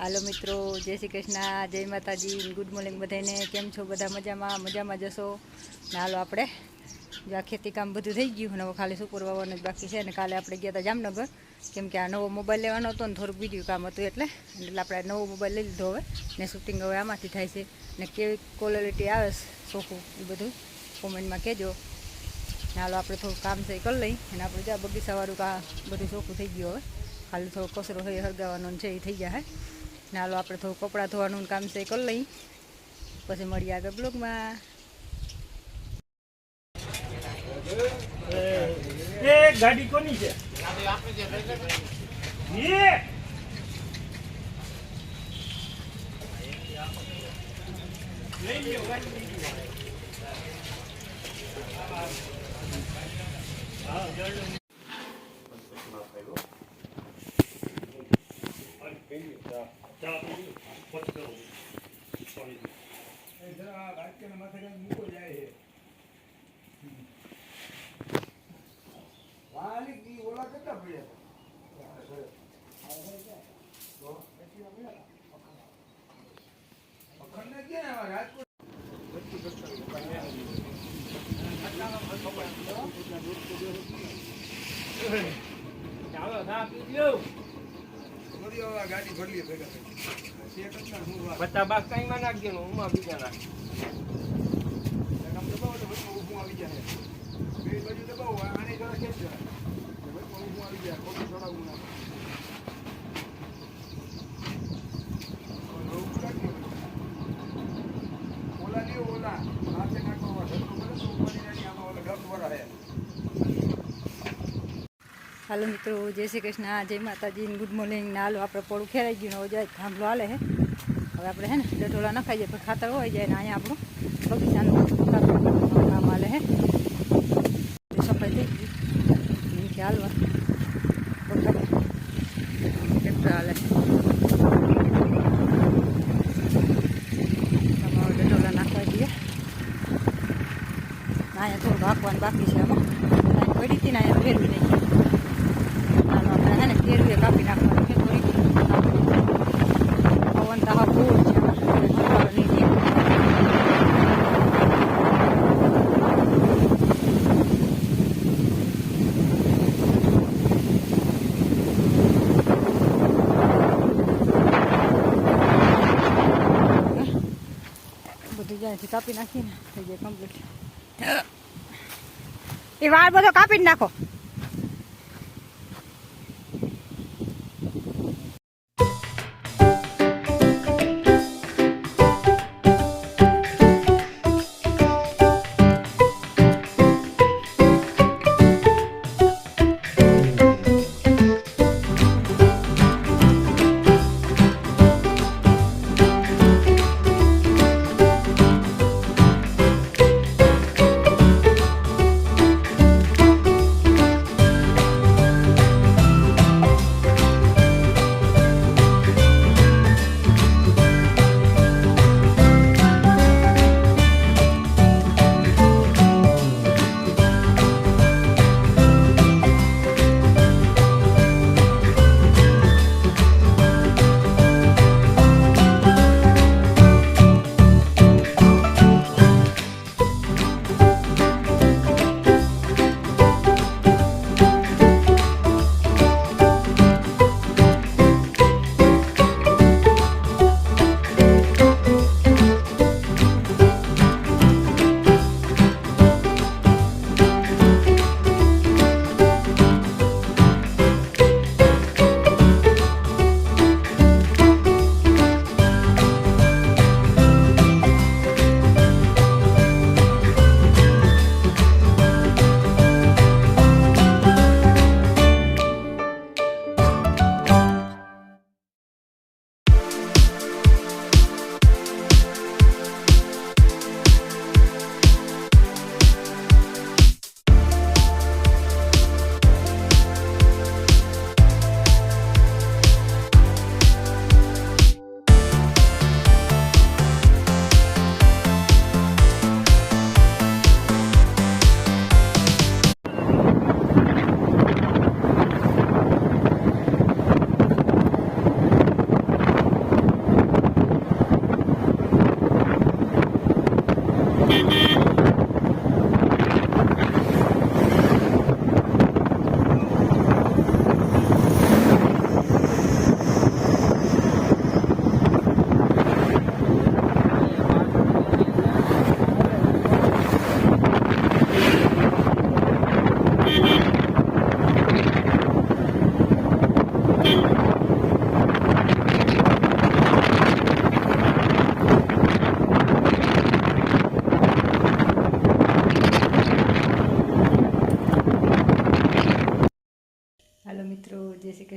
હાલો મિત્રો, જય શ્રી કૃષ્ણ, જય માતાજી, ગુડ મોર્નિંગ બધાને. કેમ છો બધા? મજામાં જશો ને? હાલો આપણે જો આ ખેતી કામ બધું થઈ ગયું ને હવે ખાલી સુપર વાવવાનું જ બાકી છે. ને કાલે આપણે ગયા હતા જામનગર, કેમ કે આ નવો મોબાઈલ લેવાનો હતો ને થોડુંક બીજું કામ હતું એટલે આપણે નવો મોબાઈલ લઈ લીધો હવે ને શૂટિંગ હવે આમાંથી થાય છે. ને કેવી ક્વોલિટી આવે ચોખ્ખું એ બધું કોમેન્ટમાં કહેજો. ને હાલો આપણે થોડું કામ છે કરી લઈ અને આપણે જ્યાં બગીચાવાળું બધું ચોખ્ખું થઈ ગયું. હવે ખાલી થોડો કચરો હળગાવવાનો છે એ થઈ જાય. ને હાલો આપણે થોડું કપડાં ધોવાનું કામ છે કરી લઈ, પછી મળીએ આગળ બ્લોગમાં. ગાડી કોની છે? ગાડી ભરલી ભેગા બાસ કઈ માં નાખજો હું બીજા નાખ આવી જાય બે બાજુ દબાવો આને જરા ખેંચ આવી જાય ખોટું ચડાવવું ના ઓલા લ્યો ઓલા હાથે નાખવા હાલો મિત્રો, જય શ્રી કૃષ્ણ, જય માતાજી, ગુડ મોર્નિંગ. ને હાલો આપણે પોળું ખેરાઈ ગયું ને જાય થાંભલો હાલે છે. હવે આપણે હે ને ડઢોળા નખાઈ જાય પછી ખાતર હોય જાય ને અહીંયા આપણું બગીચાનું કામ હાલે છે. સફાઈ થઈ ગઈ નીચે હાલવા ટ્રેક્ટર હાલે છે. ડઢોળા નાખવા દઈએ. અહીંયા થોડું ભાગવાનું બાકી છે. આમાં પડી હતી ને અહીંયા ફેરવી નહીં ફેરવીએ કાપી નાખવાનું છે. થોડી પવન તો હા બહુ છે. બધું જ્યાંથી કાપી નાખીને થઈ જાય કમ્પ્લીટ. એ વાળ બધો કાપી જ નાખો.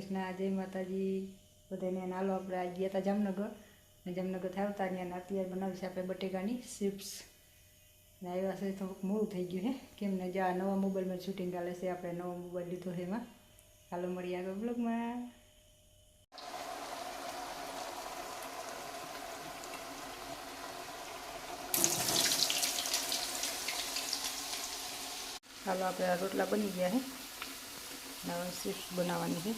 કૃષ્ણ, જય માતાજી બધાને. નાલો આપણે આ ગયા હતા જામનગર ને જામનગરથી આવતા ત્યાં અત્યારે બનાવી છે આપણે બટેકાની ચિપ્સ ને આવ્યા છે. થોડુંક મોડું થઈ ગયું હે કેમ ને જે આ નવા મોબાઈલમાં શૂટિંગ ચાલે છે. આપણે નવો મોબાઈલ લીધો છે એમાં. ચાલો મળીએ આગળ બ્લોગમાં. ચાલો આપણે આ રોટલા બની ગયા છે. હવે ચિપ્સ બનાવવાની છે.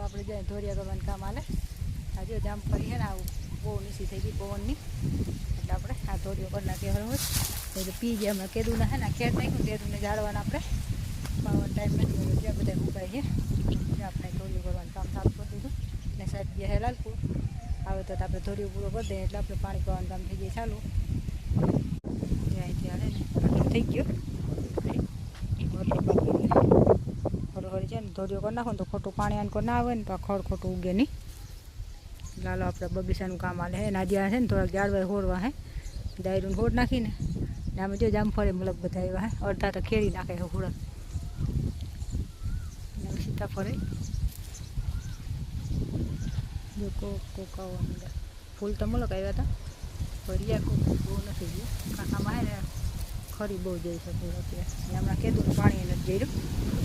આપણે જાય ધોરિયા કરવાનું કામ હાલે. આ જો જામ ફરી છે ને આવું બહુ નીચી થઈ ગઈ પવનની એટલે આપણે આ ધોરિયો કરી નાખીએ હળવું એટલે પી ગયા. હમણાં કેદું ના હે ને ખેડ નાખ્યું કેદુંને ઝાડવાના આપણે પાવાનો ટાઈમ નથી. ત્યાં બધા ઉપાય છે આપણે ધોરિયો કરવાનું કામ ચાલુ કરી દીધું ને સાહેબ ગયા હે લાલપુર આવે તો આપણે ધોરિયો પૂરો કરી દઈએ એટલે આપણે પાણી પાવાનું કામ થઈ જાય ચાલુ. અહીંથી હાલે ને થઈ ગયો હળી છે ને ધોરિયો કરી નાખો ને તો ખોટું પાણી આનકો ના આવે ને તો ખડ ખોટું ઉગે નહીં. લાલો આપણે બગીચાનું કામ હાલે હે ને આજે છે ને થોડાક ઝાડવા હોરવા હે દાયરું હોડ નાખીને ને આમાં જો જામફળે મતલબ બધા આવ્યા હે અડધા તો ખેડી નાખે છે હુડા સીતાફળે જો કોકાવા માંડ્યા. ફૂલ તો મલક આવ્યા હતા ભર્યા કોક બહુ નથી ગયું કાકામાં હે ને ખરી બહુ જઈ છે ફૂલ અત્યારે હમણાં કીધું પાણી નથી જઈ રહ્યું